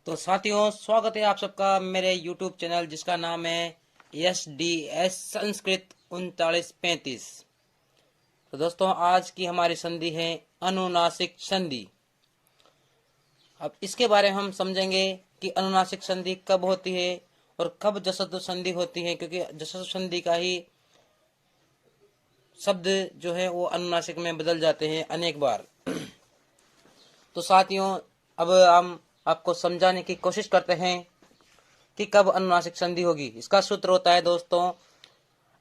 तो साथियों, स्वागत है आप सबका मेरे YouTube चैनल जिसका नाम है SDS संस्कृत 3935। तो दोस्तों, आज की हमारी संधि है अनुनासिक संधि। अब इसके बारे में हम समझेंगे कि अनुनासिक संधि कब होती है और कब जसत्व संधि होती है, क्योंकि जसत्व संधि का ही शब्द जो है वो अनुनासिक में बदल जाते हैं अनेक बार। तो साथियों, अब हम आपको समझाने की कोशिश करते हैं कि कब अनुनासिक संधि होगी। इसका सूत्र होता है दोस्तों,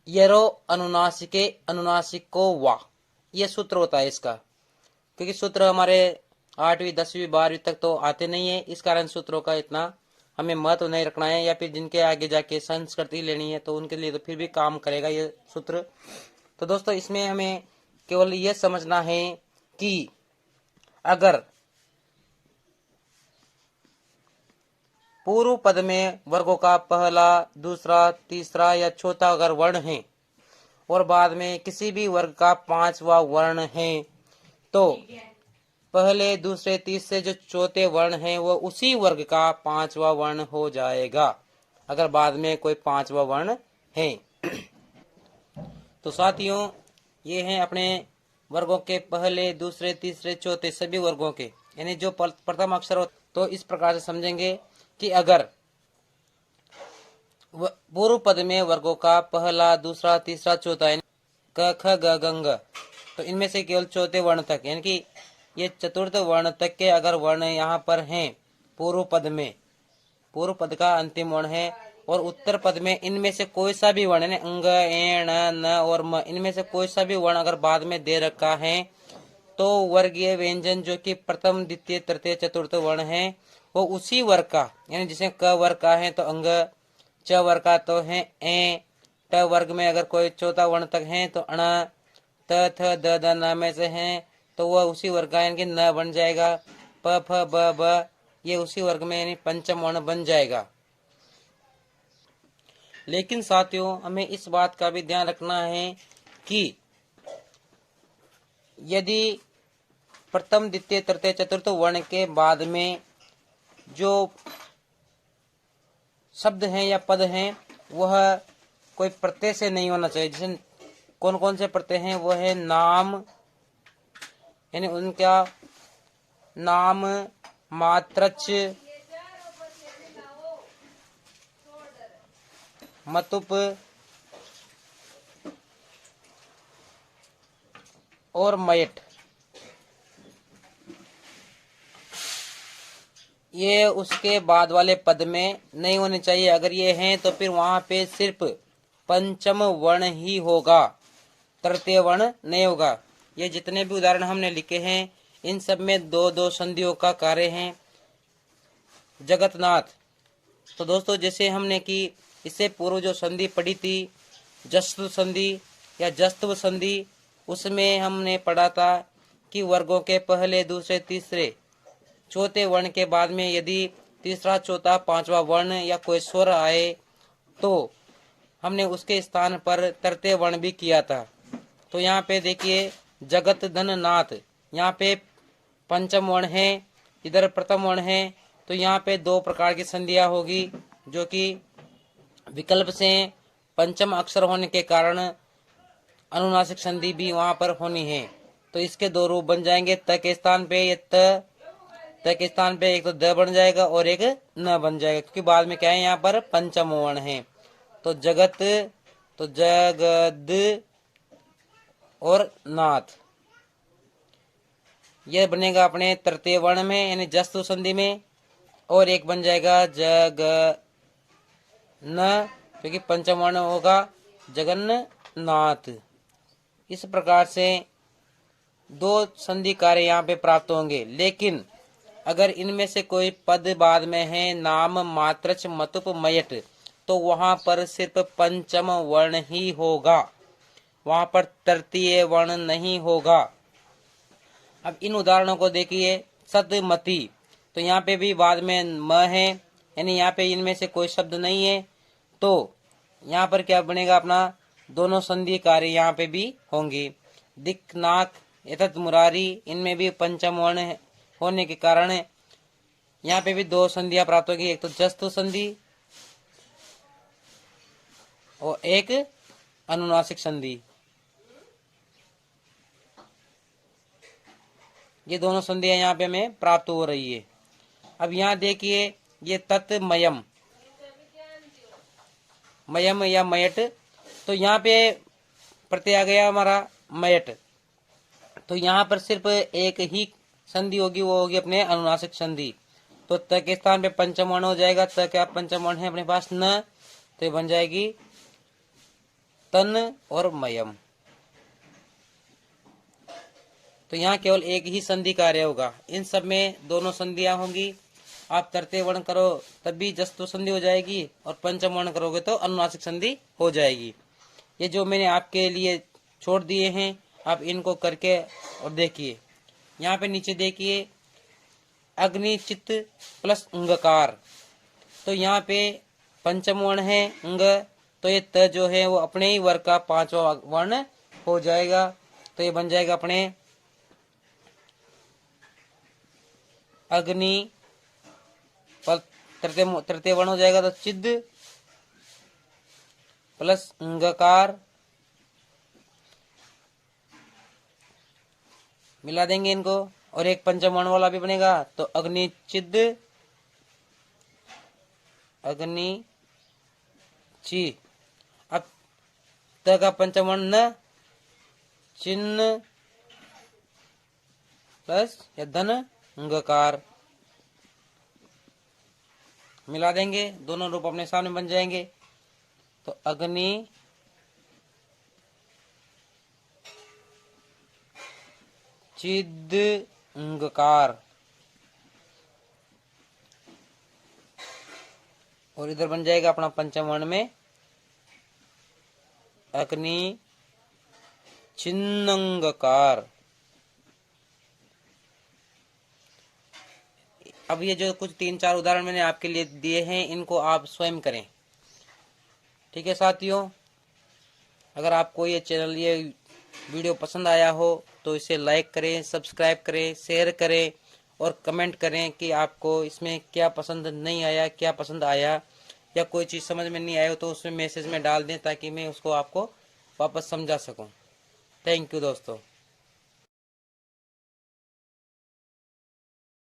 यरो अनुनासिके अनुनासिको वा। ये सूत्र होता है इसका, क्योंकि सूत्र हमारे 8वीं 10वीं 12वीं तक तो आते नहीं है, इस कारण सूत्रों का इतना हमें महत्व नहीं रखना है, या फिर जिनके आगे जाके संस्कृति लेनी है तो उनके लिए तो फिर भी काम करेगा ये सूत्र। तो दोस्तों, इसमें हमें केवल ये समझना है कि अगर पूर्व पद में वर्गों का पहला, दूसरा, तीसरा या चौथा अगर वर्ण है और बाद में किसी भी वर्ग का 5वां वर्ण है, तो पहले, दूसरे, तीसरे जो चौथे वर्ण है वो उसी वर्ग का 5वां वर्ण हो जाएगा, अगर बाद में कोई 5वां वर्ण है। तो साथियों, ये हैं अपने वर्गों के पहले, दूसरे, तीसरे, चौथे सभी वर्गों के, यानी जो प्रथम अक्षर हो। तो इस प्रकार से समझेंगे कि अगर पूर्व पद में वर्गों का पहला, दूसरा, तीसरा, चौथा क ख ग ग घ, तो इनमें से केवल चौथे वर्ण तक, यानी कि ये चतुर्थ वर्ण तक के अगर वर्ण यहाँ पर हैं पूर्व पद में, पूर्व पद का अंतिम वर्ण है, और उत्तर पद में इनमें से कोई सा भी वर्ण है, अंग, एण, न और म, इनमें से कोई सा भी वर्ण अगर बाद में दे रखा है, तो वर्गीय व्यंजन जो कि प्रथम, द्वितीय, तृतीय, चतुर्थ वर्ण है वो उसी वर्ग का, यानी जिसे क वर्ग का है तो अंग, च वर्ग का तो है ए, ट वर्ग में अगर कोई चौथा वर्ण तक है तो अण, त थ द द न में से है तो वह उसी वर्ग का, यानी कि न बन जाएगा। प फ ब ब ये उसी वर्ग में यानी पंचम वर्ण बन जाएगा। लेकिन साथियों, हमें इस बात का भी ध्यान रखना है कि यदि प्रथम, द्वितीय, तृतीय, चतुर्थ वर्ण के बाद में जो शब्द हैं या पद हैं वह कोई प्रत्यय से नहीं होना चाहिए। जैसे कौन कौन से प्रत्यय हैं, वह है नाम, यानी उनका नाम, मात्रच, मतुप और मयट। ये उसके बाद वाले पद में नहीं होने चाहिए। अगर ये हैं तो फिर वहां पे सिर्फ पंचम वर्ण ही होगा, तृतीय वर्ण नहीं होगा। ये जितने भी उदाहरण हमने लिखे हैं इन सब में दो दो संधियों का कार्य है। जगतनाथ, तो दोस्तों जैसे हमने कि इससे पूर्व जो संधि पढ़ी थी जस्व संधि या जस्तव संधि, उसमें हमने पढ़ा था कि वर्गों के पहले, दूसरे, तीसरे, चौथे वर्ण के बाद में यदि तीसरा, चौथा, पांचवा वर्ण या कोई स्वर आए तो हमने उसके स्थान पर तृतीय वर्ण भी किया था। तो यहाँ पे देखिए, जगत धन नाथ, यहाँ पे पंचम वर्ण है, इधर प्रथम वर्ण है, तो यहाँ पे दो प्रकार की संधियां होगी, जो कि विकल्प से पंचम अक्षर होने के कारण अनुनासिक संधि भी वहां पर होनी है। तो इसके दो रूप बन जाएंगे। त के स्थान पे ये त के स्थान पे एक तो द बन जाएगा और एक न बन जाएगा, क्योंकि बाद में क्या है, यहाँ पर पंचम वर्ण है। तो जगत, तो जगद और नाथ, यह बनेगा अपने तृतीय वर्ण में, यानी जस्तु संधि में। और एक बन जाएगा जग न, क्योंकि पंचम वर्ण होगा, जगन्नाथ। इस प्रकार से दो संधि कार्य यहाँ पे प्राप्त होंगे। लेकिन अगर इनमें से कोई पद बाद में है, नाम, मात्रच, मतुप, मयट, तो वहां पर सिर्फ पंचम वर्ण ही होगा, वहां पर तृतीय वर्ण नहीं होगा। अब इन उदाहरणों को देखिए। सतमती, तो यहाँ पे भी बाद में म है, यानी यहाँ पे इनमें से कोई शब्द नहीं है, तो यहाँ पर क्या बनेगा अपना, दोनों संधि कार्य यहाँ पे भी होंगे। दिक्नाक, यथत मुरारी, इनमें भी पंचम वर्ण होने के कारण यहाँ पे भी दो संधियां प्राप्त होगी, एक तो जस्तु संधि और एक अनुनासिक संधि। ये दोनों संधियां यहाँ पे हमें प्राप्त हो रही है। अब यहाँ देखिए ये तत्मयम, मयम या मयट, तो यहाँ पे प्रत्यय आ गया हमारा मयट। तो यहाँ पर सिर्फ एक ही संधि होगी, वो होगी अपने अनुनासिक संधि। तो त के स्थान पे पंचम वर्ण हो जाएगा। त क्या पंचम वर्ण है अपने पास न, तो ये बन जाएगी तन और मयम। तो यहाँ केवल एक ही संधि कार्य होगा, इन सब में दोनों संधियां होंगी। आप तृतीय वर्ण करो तब भी जस्तु संधि हो जाएगी, और पंचम वर्ण करोगे तो अनुनासिक संधि हो जाएगी। ये जो मैंने आपके लिए छोड़ दिए हैं, आप इनको करके और देखिए। यहाँ पे नीचे देखिए अग्नि चित्त प्लस अंगकार, तो यहाँ पे पंचम वर्ण है अंग, तो ये त जो है वो अपने ही वर्ग का पांचवा वर्ण हो जाएगा। तो ये बन जाएगा अपने अग्नि पर तृतीय वर्ण हो जाएगा, तो चिद प्लस अंगकार मिला देंगे इनको, और एक पंचम वर्ण वाला भी बनेगा, तो अग्नि चिद अग्नि ची। अब त का पंचम वर्ण न, चिन्ह प्लस या धन अंगकार मिला देंगे, दोनों रूप अपने सामने बन जाएंगे। तो अग्नि चिद अंगकार, और इधर बन जाएगा अपना पंचम वर्ण में अग्नि चिन्नंगकार। अब ये जो कुछ 3-4 उदाहरण मैंने आपके लिए दिए हैं, इनको आप स्वयं करें। ठीक है साथियों, अगर आपको ये चैनल, ये वीडियो पसंद आया हो तो इसे लाइक करें, सब्सक्राइब करें, शेयर करें और कमेंट करें कि आपको इसमें क्या पसंद नहीं आया, क्या पसंद आया, या कोई चीज़ समझ में नहीं आया हो तो उसमें मैसेज में डाल दें, ताकि मैं उसको आपको वापस समझा सकूं। थैंक यू दोस्तों।